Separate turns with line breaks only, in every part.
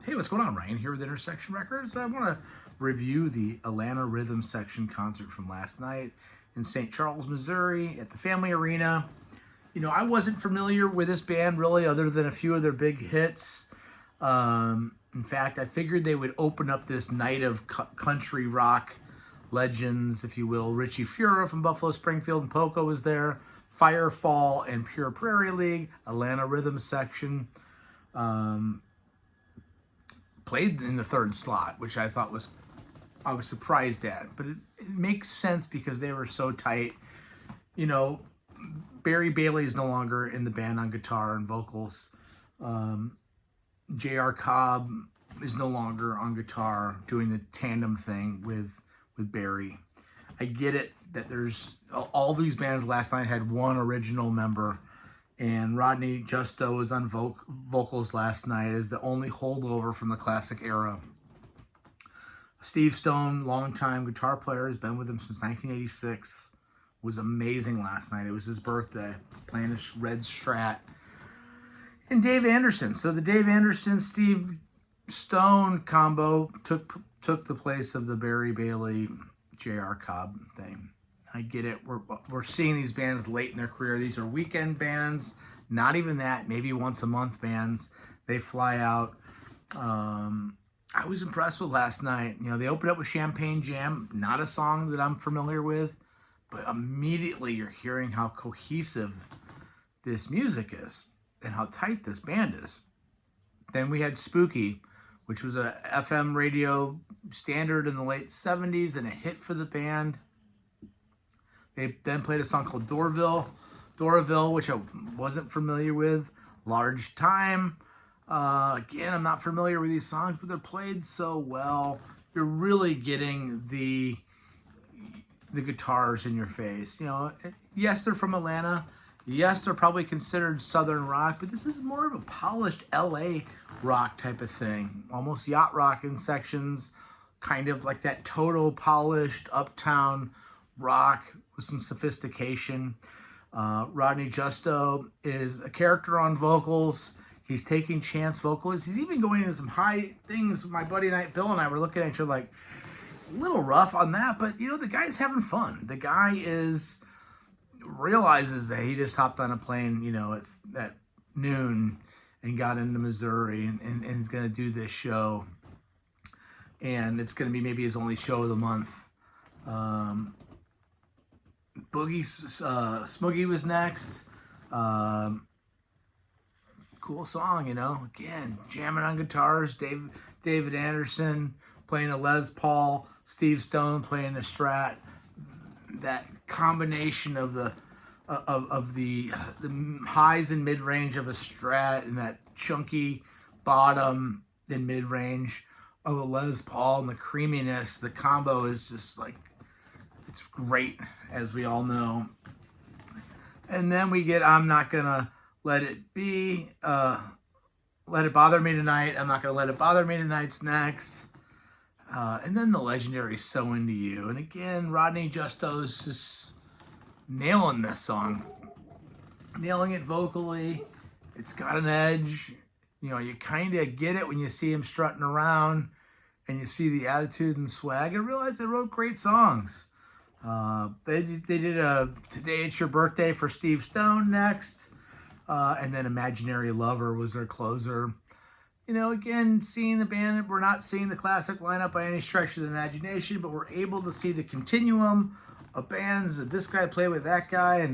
Hey, what's going on? Ryan here with Intersection Records. I want to review the Atlanta Rhythm Section concert from last night in St. Charles, Missouri at the Family Arena. You know, I wasn't familiar with this band really other than a few of their big hits. In fact, I figured they would open up this night of country rock legends, if you will. Richie Fura from Buffalo Springfield and Poco was there. Firefall and Pure Prairie League, Atlanta Rhythm Section. Played in the third slot, which I was surprised at, but it makes sense because they were so tight. You know, Barry Bailey is no longer in the band on guitar and vocals. J.R. Cobb is no longer on guitar doing the tandem thing with Barry. I get it that there's all these bands last night had one original member, and Rodney Justo was on vocals last night as the only holdover from the classic era. Steve Stone, longtime guitar player, has been with him since 1986. Was amazing last night. It was his birthday, playing a red Strat. And Dave Anderson. So the Dave Anderson, Steve Stone combo took the place of the Barry Bailey, J.R. Cobb thing. I get it. We're seeing these bands late in their career. These are weekend bands, not even that, maybe once a month bands. They fly out. I was impressed with last night. You know, they opened up with Champagne Jam, not a song that I'm familiar with, but immediately you're hearing how cohesive this music is and how tight this band is. Then we had Spooky, which was a FM radio standard in the late 70s and a hit for the band. They then played a song called Doraville, which I wasn't familiar with. Large Time. Again, I'm not familiar with these songs, but they're played so well. You're really getting the guitars in your face. You know, yes, they're from Atlanta. Yes, they're probably considered Southern rock, but this is more of a polished LA rock type of thing. Almost yacht rock in sections, kind of like that Toto polished uptown rock with some sophistication. Rodney Justo is a character on vocals. He's taking chance vocalists. He's even going into some high things. My buddy Bill and I were looking at each other like, it's a little rough on that, but you know, the guy's having fun. The guy realizes that he just hopped on a plane, you know, at noon and got into Missouri and is going to do this show. And it's going to be maybe his only show of the month. Smoogie was next. Cool song, you know. Again, jamming on guitars. David Anderson playing the Les Paul. Steve Stone playing the Strat. That combination of the highs and mid range of a Strat and that chunky bottom and mid range of a Les Paul and the creaminess. The combo is just like, it's great, as we all know. And then we get I'm Not Gonna Let It Be. Let It Bother Me Tonight. I'm Not Gonna Let It Bother Me Tonight's next. And then the legendary So Into You. And again, Rodney Justo's just nailing this song. Nailing it vocally. It's got an edge. You know, you kind of get it when you see him strutting around and you see the attitude and swag and realize they wrote great songs. They did a Today It's Your Birthday for Steve Stone next. And then Imaginary Lover was their closer. You know, again, seeing the band, we're not seeing the classic lineup by any stretch of the imagination, but we're able to see the continuum of bands that this guy played with that guy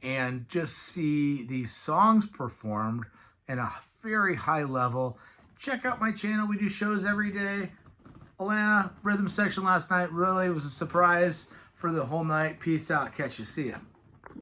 and just see these songs performed at a very high level. Check out my channel. We do shows every day. Atlanta Rhythm Section last night really was a surprise for the whole night. Peace out. Catch you. See ya.